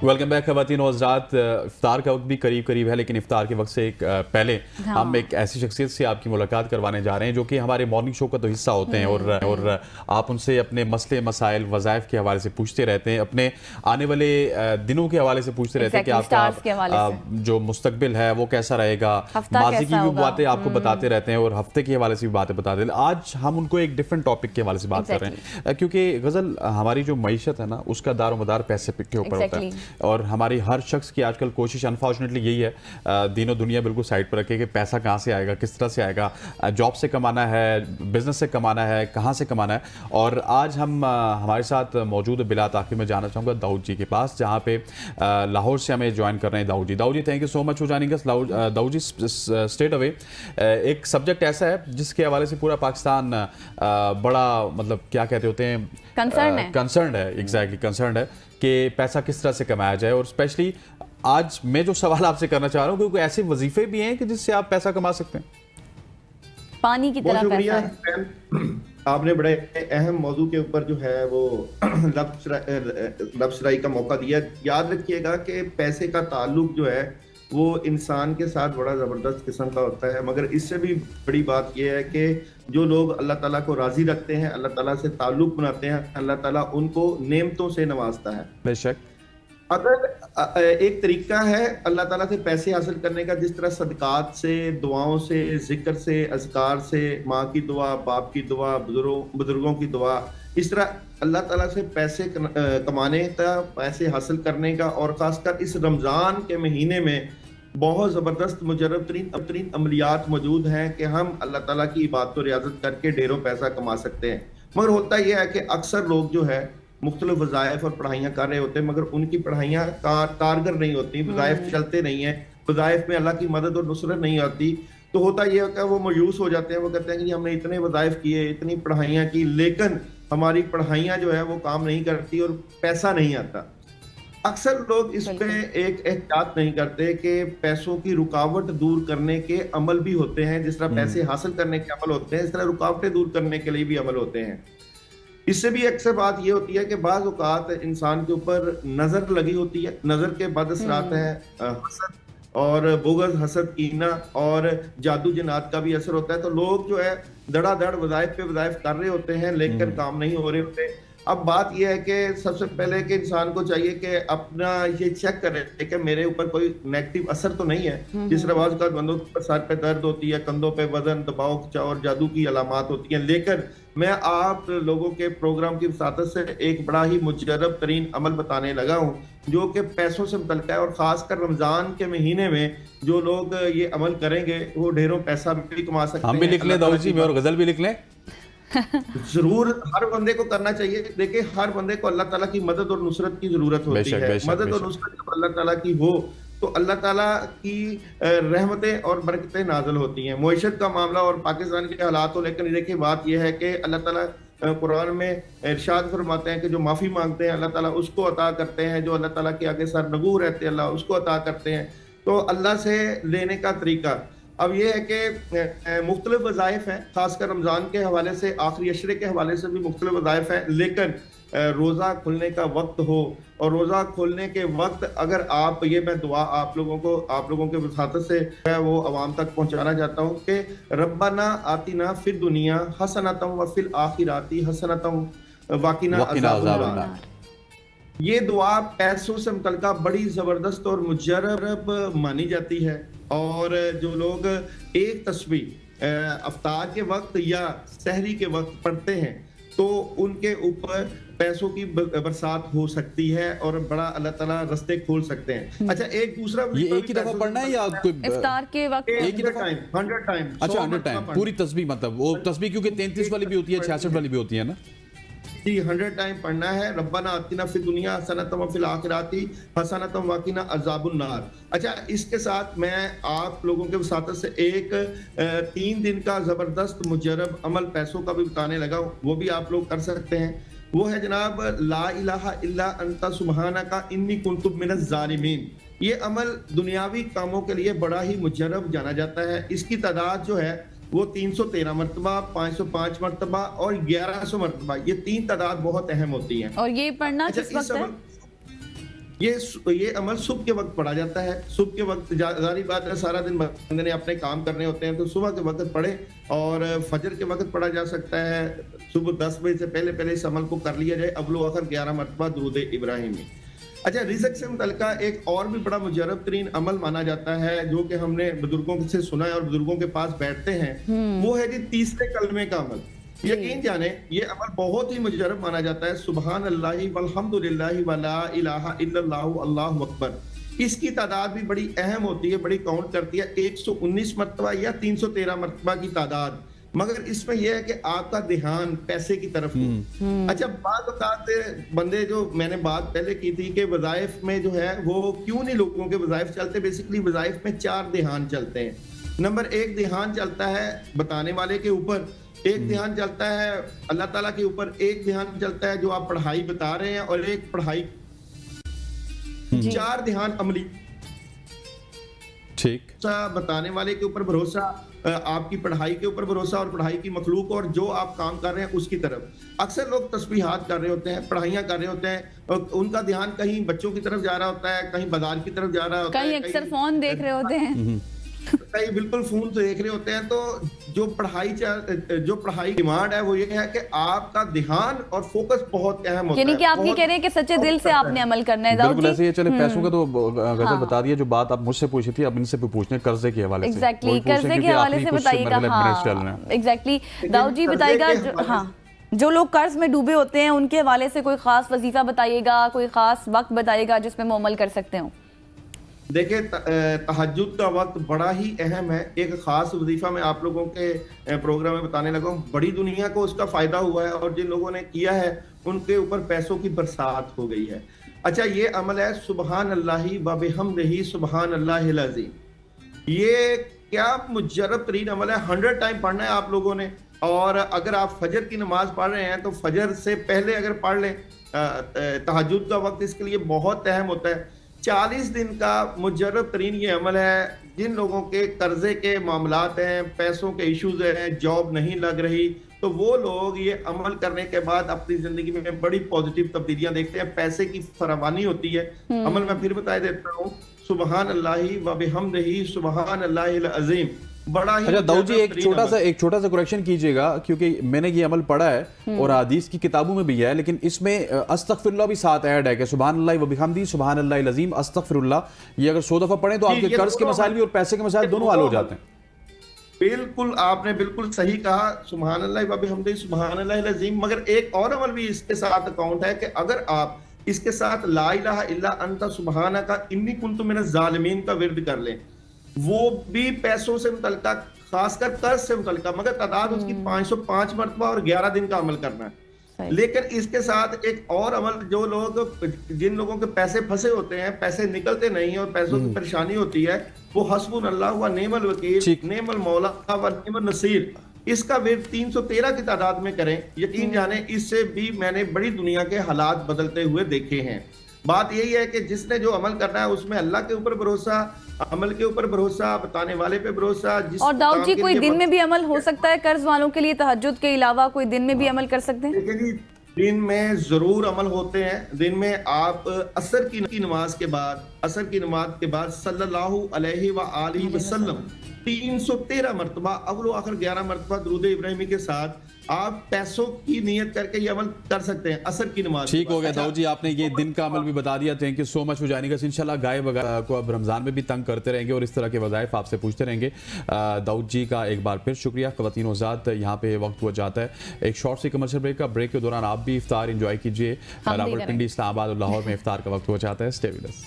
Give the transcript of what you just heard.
Welcome back खवातीन और हज़रात। इफ्तार का वक्त भी करीब करीब है, लेकिन इफ्तार के वक्त से पहले हम एक ऐसी शख्सियत से आपकी मुलाकात करवाने जा रहे हैं जो कि हमारे मॉर्निंग शो का तो हिस्सा होते हैं और आप उनसे अपने मसले मसाइल वज़ाइफ के हवाले से पूछते रहते हैं, अपने आने वाले दिनों के हवाले से पूछते रहते हैं कि आपका जो मुस्तकबिल है वो कैसा रहेगा, माजी की भी बातें आपको बताते रहते हैं और हफ्ते के हवाले से भी बातें बताते हैं। आज हम उनको एक डिफरेंट टॉपिक के हवाले से बात कर रहे हैं, क्योंकि गज़ल हमारी जो मईशत है ना उसका दारोमदार पैसे के ऊपर होता है और हमारी हर शख्स की आजकल कोशिश अनफॉर्चुनेटली यही है, दीनों दुनिया बिल्कुल साइड पर रखे कि पैसा कहाँ से आएगा, किस तरह से आएगा, जॉब से कमाना है, बिजनेस से कमाना है, कहाँ से कमाना है। और आज हम हमारे साथ मौजूद बिला ताक़ी में जाना चाहूँगा दाऊद जी के पास, जहाँ पे लाहौर से हमें ज्वाइन कर रहे हैं Dawood ji. Dawood ji, thank you so much for joining us. Dawood ji, straight away एक सब्जेक्ट ऐसा है जिसके हवाले से पूरा पाकिस्तान बड़ा मतलब क्या कहते होते हैं, कंसर्न है, एग्जैक्टली कंसर्न है कि पैसा किस तरह से कमाया जाए। और स्पेशली आज मैं जो सवाल आपसे करना चाह रहा हूँ, क्योंकि ऐसे वजीफे भी हैं कि जिससे आप पैसा कमा सकते हैं। पानी की तरह पैसा है। आपने बड़े अहम मौजू के ऊपर जो है वो लफ्ज़राई का मौका दिया। याद रखिएगा कि पैसे का ताल्लुक जो है वो इंसान के साथ बड़ा ज़बरदस्त किस्म का होता है, मगर इससे भी बड़ी बात यह है कि जो लोग अल्लाह ताला को राज़ी रखते हैं, अल्लाह ताला से ताल्लुक बनाते हैं, अल्लाह ताला उनको नेमतों से नवाजता है। बेशक अगर एक तरीका है अल्लाह ताला से पैसे हासिल करने का, जिस तरह सदकात से, दुआओं से, जिक्र से, अज़कार से, माँ की दुआ, बाप की दुआ, बुजुर्गों की दुआ, इस तरह अल्लाह ताला से पैसे कमाने का, पैसे हासिल करने का, और ख़ासकर इस रमज़ान के महीने में बहुत ज़बरदस्त मुजरब तरीन अमलियात मौजूद हैं कि हम अल्लाह ताला की इबादत और रियाज़त करके ढेरों पैसा कमा सकते हैं। मगर होता यह है कि अक्सर लोग जो है मुख्तलिफ वज़ाइफ और पढ़ाइयाँ कर रहे होते हैं, मगर उनकी पढ़ाइयाँ कारगर नहीं होती, वज़ाइफ चलते नहीं हैं, वज़ाइफ में अल्लाह की मदद और नुसरत नहीं आती। तो होता यह होता है वो मायूस हो जाते हैं, वो कहते हैं कि हमने इतने वज़ाइफ किए, इतनी पढ़ाइयाँ की, लेकिन हमारी पढ़ाइयाँ जो है वो काम नहीं करती और पैसा नहीं आता। अक्सर लोग इस पे एक एहतियात नहीं करते कि पैसों की रुकावट दूर करने के अमल भी होते हैं। जिस तरह पैसे हासिल करने के अमल होते हैं, इस तरह रुकावटें दूर करने के लिए भी अमल होते हैं। इससे भी अक्सर बात ये होती है कि बाज़ औक़ात इंसान के ऊपर नज़र लगी होती है, नज़र के बद असरात हैं, हसद और बुग़्ज़, हसद, कीना और जादू जिन्नात का भी असर होता है। तो लोग जो है धड़ाधड़ वज़ाइफ पे वज़ाइफ कर रहे होते हैं, लेकिन काम नहीं हो रहे होते। अब बात यह है कि सबसे पहले कि इंसान को चाहिए कि अपना ये चेक करे कि मेरे ऊपर कोई नेगेटिव असर तो नहीं है। जिस रवाज का बंदों पर सर पे दर्द होती है, कंधों पे वजन, दबाव और जादू की अलामात होती हैं, लेकिन मैं आप लोगों के प्रोग्राम की वसातत से एक बड़ा ही मुजरब तरीन अमल बताने लगा हूँ जो कि पैसों से मुतल्लिक़ है। और ख़ासकर रमज़ान के महीने में जो लोग ये अमल करेंगे वो ढेरों पैसा भी कमा सकते हैं। हम भी लिख लें दाऊद जी, मैं और गज़ल भी लिख लें। जरूर हर बंदे को करना चाहिए। देखिए, हर बंदे को अल्लाह ताला की मदद और नुसरत की जरूरत होती है। मदद और नुसरत जब अल्लाह ताला की हो तो अल्लाह ताला की रहमतें और बरकतें नाज़िल होती हैं। मुईशत का मामला और पाकिस्तान के हालात हो, लेकिन देखिए बात यह है कि अल्लाह ताला कुरान में इरशाद फरमाते हैं कि जो माफ़ी मांगते हैं अल्लाह ताला उसको अता करते हैं, जो अल्लाह ताला के आगे सरनगू रहते हैं अल्लाह उसको अता करते हैं। तो अल्लाह से लेने का तरीका अब ये है कि मुख्तलिफ वज़ाइफ हैं, खासकर रमज़ान के हवाले से, आखिरी अशरे के हवाले से भी मुख्तलिफ वज़ाइफ हैं, लेकिन रोज़ा खुलने का वक्त हो और रोज़ा खुलने के वक्त अगर आप ये, मैं दुआ आप लोगों के वसातत से मैं वो अवाम तक पहुँचाना चाहता हूँ कि रब्बना आतिना फिर दुनिया हसनतम व फिल आखिराती हसनतम वक़िना अज़ाबन्नार। ये दुआ पैसों से मुतल्लिक़ बड़ी ज़बरदस्त और मुजरब मानी जाती है। और जो लोग एक तस्बीह अफ्तार के वक्त या सहरी के वक्त पढ़ते हैं तो उनके ऊपर पैसों की बरसात हो सकती है और बड़ा अल्लाह ताला रास्ते खोल सकते हैं। अच्छा, एक दूसरा, ये एक ही दफा पढ़ना है या इफ्तार के वक्त एक ही दफा? 100 टाइम। अच्छा, 100 टाइम पूरी तस्बीह, मतलब वो तस्बीह क्योंकि 33 वाली भी होती है, 66 वाली भी होती है ना जी, 100 टाइम पढ़ना है। रब्बना आतिना फिद दुनिया हसनतम व फिल आखिराती हसनतम वक़िना अज़ाबुन नार। अच्छा, इसके साथ मैं आप लोगों के वसातत से एक 3 दिन का ज़बरदस्त मुजरब अमल पैसों का भी बताने लगा, वो भी आप लोग कर सकते हैं। वो है जनाब ला इलाहा इल्ला अंता सुब्हानका इन्नी कुन्तु मिनज़ ज़ालिमीन। ये अमल दुनियावी कामों के लिए बड़ा ही मुजरब जाना जाता है। इसकी तादाद जो है वो 313 मरतबा, 505 मरतबा और 1100 मरतबा, ये 3 तादाद बहुत अहम होती हैं। और ये पढ़ना किस वक्त है? ये अमल सुबह के वक्त पढ़ा जाता है। सुबह के वक्त जारी बात है, सारा दिन बंदे ने अपने काम करने होते हैं, तो सुबह के वक्त पढ़े और फजर के वक्त पढ़ा जा सकता है। सुबह 10 बजे से पहले पहले इस अमल को कर लिया जाए। अव्वल आखिर 11 मरतबा दुरूद इब्राहिमी। अच्छा, रिज़्क़ से मुतल्लिका एक और भी बड़ा मुजर्रब तरीन अमल माना जाता है, जो कि हमने बुजुर्गों से सुना है और बुजुर्गों के पास बैठते हैं, वो है जी तीसरे कलमे का अमल। यकीन जाने ये अमल बहुत ही मुजर्रब माना जाता है। सुबहान अल्लाहि वल्हम्दुलिल्लाहि वला इलाहा इल्लल्लाहु अल्लाहु अकबर। इसकी तादाद भी बड़ी अहम होती है, बड़ी काउंट करती है। 119 मरतबा या 313 मरतबा की तादाद, मगर इसमें यह है कि आपका ध्यान पैसे की तरफ हो। अच्छा, बात बंदे जो मैंने बात पहले की थी कि वज़ाइफ में जो है वो क्यों नहीं लोगों के वज़ाइफ चलते। बेसिकली वज़ाइफ में 4 ध्यान चलते हैं। नंबर 1 ध्यान चलता है बताने वाले के ऊपर, एक ध्यान चलता है अल्लाह ताला के ऊपर, एक ध्यान चलता है जो आप पढ़ाई बता रहे हैं, और एक पढ़ाई। 4 ध्यान अमली। ठीक, बताने वाले के ऊपर भरोसा, आपकी पढ़ाई के ऊपर भरोसा, और पढ़ाई की मखलूक और जो आप काम कर रहे हैं उसकी तरफ। अक्सर लोग तस्बीहात कर रहे होते हैं, पढ़ाइयाँ कर रहे होते हैं, और उनका ध्यान कहीं बच्चों की तरफ जा रहा होता है, कहीं बाजार की तरफ जा रहा होता है, कहीं अक्सर फोन देख रहे होते हैं, कहीं बिल्कुल फोन तो देख रहे होते हैं। तो जो पढ़ाई डिमांड है वो ये है कि आपका ध्यान और फोकस बहुत अहम होता है। यानी कि आप ये कह रहे हैं कि सच्चे दिल से आपने अमल करना है। बिल्कुल ऐसे ही। चले, पैसों का तो गजल बता दिया। जो बात आप मुझसे पूछी थी, अब इनसे भी पूछने कर्जे के हवाले से। एग्जैक्टली, कर्जे के हवाले से बताइएगा। हाँ, एग्जैक्टली दाऊद जी बताइएगा। हाँ, जो लोग कर्ज में डूबे होते हैं उनके हवाले से कोई खास वजीफा बताइएगा, कोई खास वक्त बताइएगा जिसमें वो अमल कर सकते हो। देखिए, तहज्जुद का वक्त बड़ा ही अहम है। एक खास वजीफा मैं आप लोगों के प्रोग्राम में बताने लगा हूँ। बड़ी दुनिया को उसका फायदा हुआ है, और जिन लोगों ने किया है उनके ऊपर पैसों की बरसात हो गई है। अच्छा, ये अमल है सुबहान अल्लाहि व बिहम्दिही सुबहान अल्लाहिल अज़ीम। ये क्या मुजर्रब तरीन अमल है। 100 टाइम पढ़ना है आप लोगों ने, और अगर आप फजर की नमाज पढ़ रहे हैं तो फजर से पहले अगर पढ़ लें। तहज्जुद का वक्त इसके लिए बहुत अहम होता है। 40 दिन का मुजर्रब तरीन ये अमल है। जिन लोगों के कर्जे के मामलात हैं, पैसों के इश्यूज हैं, जॉब नहीं लग रही, तो वो लोग ये अमल करने के बाद अपनी जिंदगी में बड़ी पॉजिटिव तब्दीलियां देखते हैं, पैसे की फरावानी होती है। अमल मैं फिर बता देता हूँ, सुबहान अल्लाहि व बिहम्दिही सुबहान अल्लाहिल अज़ीम। बड़ा ही। अच्छा दाऊद जी, एक छोटा सा करेक्शन कीजिएगा, क्योंकि मैंने ये अमल पढ़ा है और हदीस की किताबों में भी है, लेकिन इसमें अस्तगफिरुल्लाह भी साथ ऐड है कि सुभान अल्लाह व बिहम्दी सुभान अल्लाहिल अज़ीम अस्तगफिरुल्लाह। ये अगर 100 दफा पढ़ें तो आपके कर्ज के मसाइल भी और पैसे के मसाइल दोनों हल हो जाते हैं। बिल्कुल, आपने बिल्कुल सही कहा, सुभान अल्लाह व बिहम्दी सुभान अल्लाहिल अज़ीम। मगर एक और अमल भी इसके साथ अकाउंट है कि अगर आप इसके साथ ला इलाहा इल्ला अंता सुब्हानका इन्नी कुन्तु मिनज़ ज़ालिमीन का विर्द कर लें, वो भी पैसों से मुतल्लिका, खासकर कर्ज से मुतल्लिका, मगर तादाद उसकी 505 मरतबा और 11 दिन का अमल करना है। लेकिन इसके साथ एक और अमल, जिन लोगों के पैसे फंसे होते हैं, पैसे निकलते नहीं है और पैसों की परेशानी होती है, वो हस्बुनल्लाह व निअमल वकील, निअमल मौला व निअमल नसीर, इसका विर्द 313 की तादाद में करें। यकीन जाने इससे भी मैंने बड़ी दुनिया के हालात बदलते हुए देखे हैं। बात यही है कि जिसने जो अमल करना है उसमें अल्लाह के ऊपर भरोसा, अमल के ऊपर भरोसा, बताने वाले पे भरोसा। और दाऊद जी, कोई दिन में भी अमल हो सकता है कर्ज वालों के लिए? तहज्जुद के अलावा कोई दिन में भी अमल कर सकते हैं? देखिए जी, दिन में जरूर अमल होते हैं। दिन में आप असर की नमाज के बाद सल्लल्लाहु अलैहि व आलिहि वसल्लम 313 मरतबा अव्वल आखिर 11 मरतबा दुरूद इब्राहिमी के साथ आप पैसों की नियत करके ये अमल कर सकते हैं असर की नमाज। ठीक हो गया दाऊद जी, आपने ये दिन का अमल भी बता दिया। Thank you so much for joining अस। इंशाल्लाह गाय वगैरह को अब रमजान में भी तंग करते रहेंगे और इस तरह के वज़ाइफ आपसे पूछते रहेंगे। दाऊद जी का एक बार फिर शुक्रिया। ख़वातीन हज़रात, यहाँ पे वक्त हुआ जाता है एक शॉर्ट सी कमर्शियल ब्रेक का। ब्रेक के दौरान आप भी इफ्तार एंजॉय कीजिए। रावलपिंडी, इस्लामाबाद और लाहौर में इफ्तार का वक्त हुआ जाता है। Stay with us.